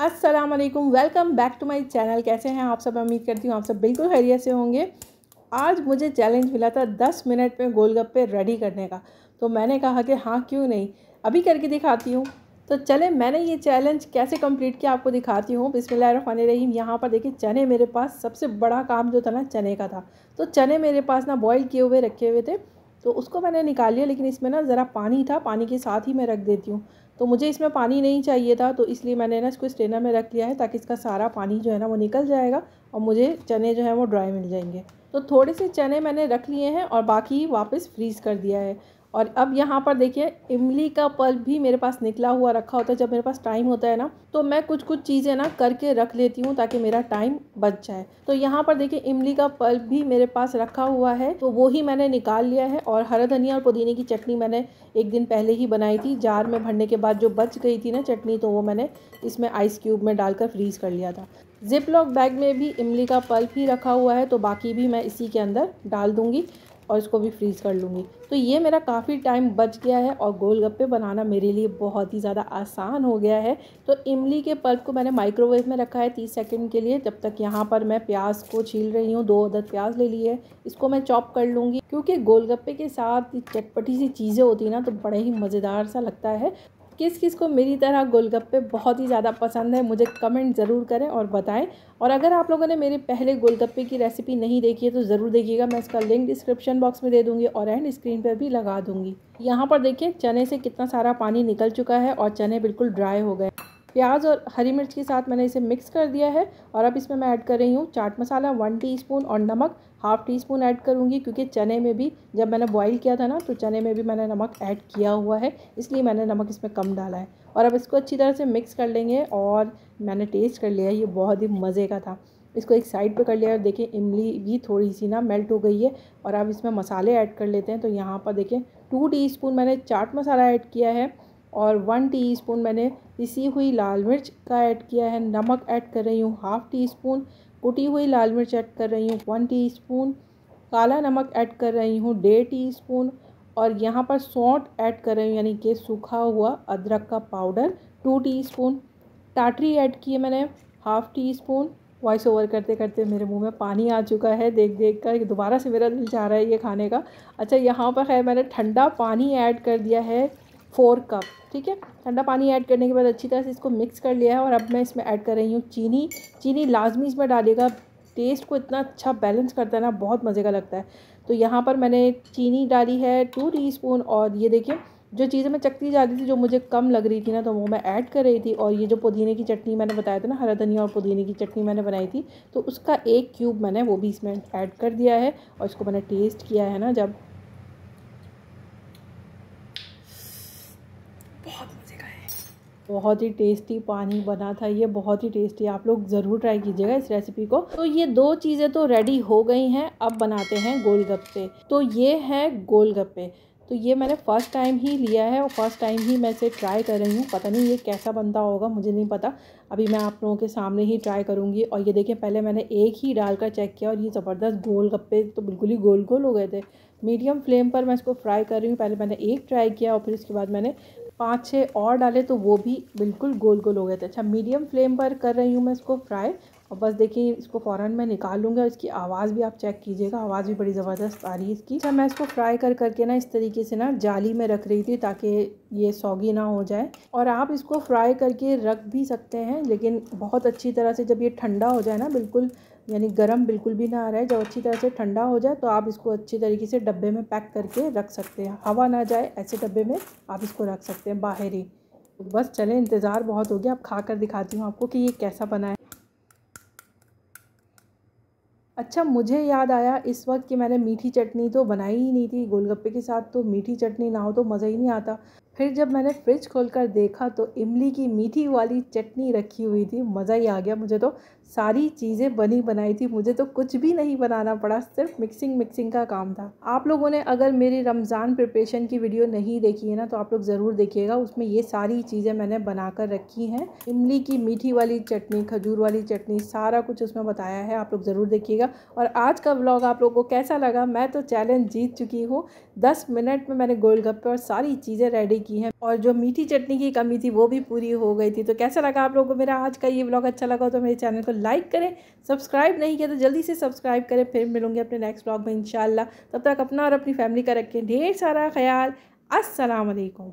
अस्सलाम वालेकुम, welcome back to my channel. कैसे हैं आप सब? उम्मीद करती हूँ आप सब बिल्कुल खैरियत से होंगे। आज मुझे चैलेंज मिला था 10 मिनट में गोलगप्पे रेडी करने का, तो मैंने कहा कि हाँ क्यों नहीं, अभी करके दिखाती हूँ। तो चले मैंने ये चैलेंज कैसे कंप्लीट किया आपको दिखाती हूँ। बिस्मिल्लाहिर्रहमानिर्रहीम। यहाँ पर देखिए चने मेरे पास, सबसे बड़ा काम जो था ना चने का था। तो चने मेरे पास ना बॉईल किए हुए रखे हुए थे, तो उसको मैंने निकाल लिया, लेकिन इसमें ना ज़रा पानी था, पानी के साथ ही मैं रख देती हूँ। तो मुझे इसमें पानी नहीं चाहिए था, तो इसलिए मैंने ना इसको स्ट्रेनर में रख लिया है, ताकि इसका सारा पानी जो है ना वो निकल जाएगा और मुझे चने जो है वो ड्राई मिल जाएंगे। तो थोड़े से चने मैंने रख लिए हैं और बाकी वापस फ्रीज़ कर दिया है। और अब यहाँ पर देखिए इमली का पल्प भी मेरे पास निकला हुआ रखा होता है। जब मेरे पास टाइम होता है ना, तो मैं कुछ कुछ चीज़ें ना करके रख लेती हूँ ताकि मेरा टाइम बच जाए। तो यहाँ पर देखिए इमली का पल्प भी मेरे पास रखा हुआ है, तो वो ही मैंने निकाल लिया है। और हरा धनिया और पुदीने की चटनी मैंने एक दिन पहले ही बनाई थी, जार में भरने के बाद जो बच गई थी ना चटनी, तो वो मैंने इसमें आइस क्यूब में डालकर फ्रीज़ कर लिया था। जिप लॉक बैग में भी इमली का पल्प ही रखा हुआ है, तो बाकी भी मैं इसी के अंदर डाल दूँगी और इसको भी फ्रीज़ कर लूँगी। तो ये मेरा काफ़ी टाइम बच गया है और गोलगप्पे बनाना मेरे लिए बहुत ही ज़्यादा आसान हो गया है। तो इमली के पल्प को मैंने माइक्रोवेव में रखा है 30 सेकंड के लिए। जब तक यहाँ पर मैं प्याज को छील रही हूँ, 2 अदद प्याज ले लिए, इसको मैं चॉप कर लूँगी, क्योंकि गोलगप्पे के साथ चटपटी सी चीज़ें होती हैं ना, तो बड़े ही मज़ेदार सा लगता है। किस किस को मेरी तरह गोलगप्पे बहुत ही ज़्यादा पसंद है, मुझे कमेंट ज़रूर करें और बताएं। और अगर आप लोगों ने मेरे पहले गोलगप्पे की रेसिपी नहीं देखी है तो ज़रूर देखिएगा, मैं इसका लिंक डिस्क्रिप्शन बॉक्स में दे दूँगी और एंड स्क्रीन पर भी लगा दूँगी। यहाँ पर देखिए चने से कितना सारा पानी निकल चुका है और चने बिल्कुल ड्राई हो गए। प्याज और हरी मिर्च के साथ मैंने इसे मिक्स कर दिया है। और अब इसमें मैं ऐड कर रही हूँ चाट मसाला 1 टीस्पून और नमक हाफ़ टी स्पून ऐड करूँगी, क्योंकि चने में भी जब मैंने बॉईल किया था ना, तो चने में भी मैंने नमक ऐड किया हुआ है, इसलिए मैंने नमक इसमें कम डाला है। और अब इसको अच्छी तरह से मिक्स कर लेंगे। और मैंने टेस्ट कर लिया है, ये बहुत ही मज़े का था। इसको एक साइड पे कर लिया और देखिए इमली भी थोड़ी सी ना मेल्ट हो गई है। और अब इसमें मसाले ऐड कर लेते हैं। तो यहाँ पर देखिए 2 टीस्पून मैंने चाट मसाला ऐड किया है और 1 टीस्पून मैंने पिसी हुई लाल मिर्च का ऐड किया है। नमक ऐड कर रही हूँ हाफ़ टी स्पून, कुटी हुई लाल मिर्च ऐड कर रही हूँ 1 टीस्पून, काला नमक ऐड कर रही हूँ 1.5 टीस्पून। और यहाँ पर सौंठ ऐड कर रही हूँ, यानी कि सूखा हुआ अदरक का पाउडर 2 टीस्पून। टाटरी ऐड की है मैंने half tea spoon. Voice over करते करते मेरे मुंह में पानी आ चुका है देख देख कर, दोबारा से मेरा दिल चाह रहा है ये खाने का। अच्छा, यहाँ पर है मैंने ठंडा पानी ऐड कर दिया है 4 कप। ठीक है, ठंडा पानी ऐड करने के बाद अच्छी तरह से इसको मिक्स कर लिया है। और अब मैं इसमें ऐड कर रही हूँ चीनी। चीनी लाजमी इसमें डालिएगा, टेस्ट को इतना अच्छा बैलेंस करता है ना, बहुत मज़े का लगता है। तो यहाँ पर मैंने चीनी डाली है 2 टीस्पून। और ये देखिए जो चीज़ें मैं चखती जा रही थी, जो मुझे कम लग रही थी ना, तो वो मैं ऐड कर रही थी। और ये जो पुदीने की चटनी मैंने बताया था ना, हरा धनिया और पुदीने की चटनी मैंने बनाई थी, तो उसका 1 क्यूब मैंने वो भी इसमें ऐड कर दिया है। और इसको मैंने टेस्ट किया है ना, जब बहुत मज़े का है, बहुत ही टेस्टी पानी बना था ये, बहुत ही टेस्टी। आप लोग ज़रूर ट्राई कीजिएगा इस रेसिपी को। तो ये 2 चीज़ें तो रेडी हो गई हैं, अब बनाते हैं गोलगप्पे। तो ये है गोलगप्पे। तो ये मैंने फ़र्स्ट टाइम ही लिया है और फ़र्स्ट टाइम ही मैं इसे ट्राई कर रही हूँ। पता नहीं ये कैसा बनता होगा, मुझे नहीं पता। अभी मैं आप लोगों के सामने ही ट्राई करूँगी। और ये देखिए पहले मैंने एक ही डालकर चेक किया और ये ज़बरदस्त गोलगप्पे तो बिल्कुल ही गोल गोल हो गए थे। मीडियम फ्लेम पर मैं इसको फ्राई कर रही हूँ। पहले मैंने एक ट्राई किया और फिर उसके बाद मैंने 5-6 और डाले, तो वो भी बिल्कुल गोल गोल हो गए थे। अच्छा, मीडियम फ्लेम पर कर रही हूँ मैं इसको फ्राई। और बस देखिए इसको फ़ौरन मैं निकाल लूँगी। और इसकी आवाज़ भी आप चेक कीजिएगा, आवाज़ भी बड़ी ज़बरदस्त आ रही है इसकी। अच्छा, मैं इसको फ्राई कर करके ना इस तरीके से ना जाली में रख रही थी, ताकि ये सौगी ना हो जाए। और आप इसको फ्राई करके रख भी सकते हैं, लेकिन बहुत अच्छी तरह से जब ये ठंडा हो जाए ना, बिल्कुल यानी गरम बिल्कुल भी ना आ रहा है, जब अच्छी तरह से ठंडा हो जाए, तो आप इसको अच्छी तरीके से डब्बे में पैक करके रख सकते हैं। हवा ना जाए ऐसे डब्बे में आप इसको रख सकते हैं बाहर ही। तो बस चलें, इंतज़ार बहुत हो गया, अब खा कर दिखाती हूँ आपको कि ये कैसा बना है। अच्छा, मुझे याद आया इस वक्त कि मैंने मीठी चटनी तो बनाई ही नहीं थी गोलगप्पे के साथ, तो मीठी चटनी ना हो तो मज़ा ही नहीं आता। फिर जब मैंने फ्रिज खोलकर देखा तो इमली की मीठी वाली चटनी रखी हुई थी, मज़ा ही आ गया मुझे तो। सारी चीज़ें बनी बनाई थी, मुझे तो कुछ भी नहीं बनाना पड़ा, सिर्फ मिक्सिंग का काम था। आप लोगों ने अगर मेरी रमज़ान प्रिपरेशन की वीडियो नहीं देखी है ना, तो आप लोग ज़रूर देखिएगा, उसमें ये सारी चीज़ें मैंने बना कर रखी हैं। इमली की मीठी वाली चटनी, खजूर वाली चटनी, सारा कुछ उसमें बताया है, आप लोग ज़रूर देखिएगा। और आज का व्लॉग आप लोगों को कैसा लगा? मैं तो चैलेंज जीत चुकी हूँ। 10 मिनट में मैंने गोलगप्पे और सारी चीज़ें रेडी की हैं और जो मीठी चटनी की कमी थी वो भी पूरी हो गई थी। तो कैसा लगा आप लोगों को मेरा आज का ये व्लॉग? अच्छा लगा तो मेरे चैनल को लाइक करें, सब्सक्राइब नहीं किया तो जल्दी से सब्सक्राइब करें। फिर मिलूंगी अपने नेक्स्ट व्लॉग में इंशाल्लाह। तब तक अपना और अपनी फैमिली का रखें ढेर सारा ख्याल। अस्सलाम वालेकुम।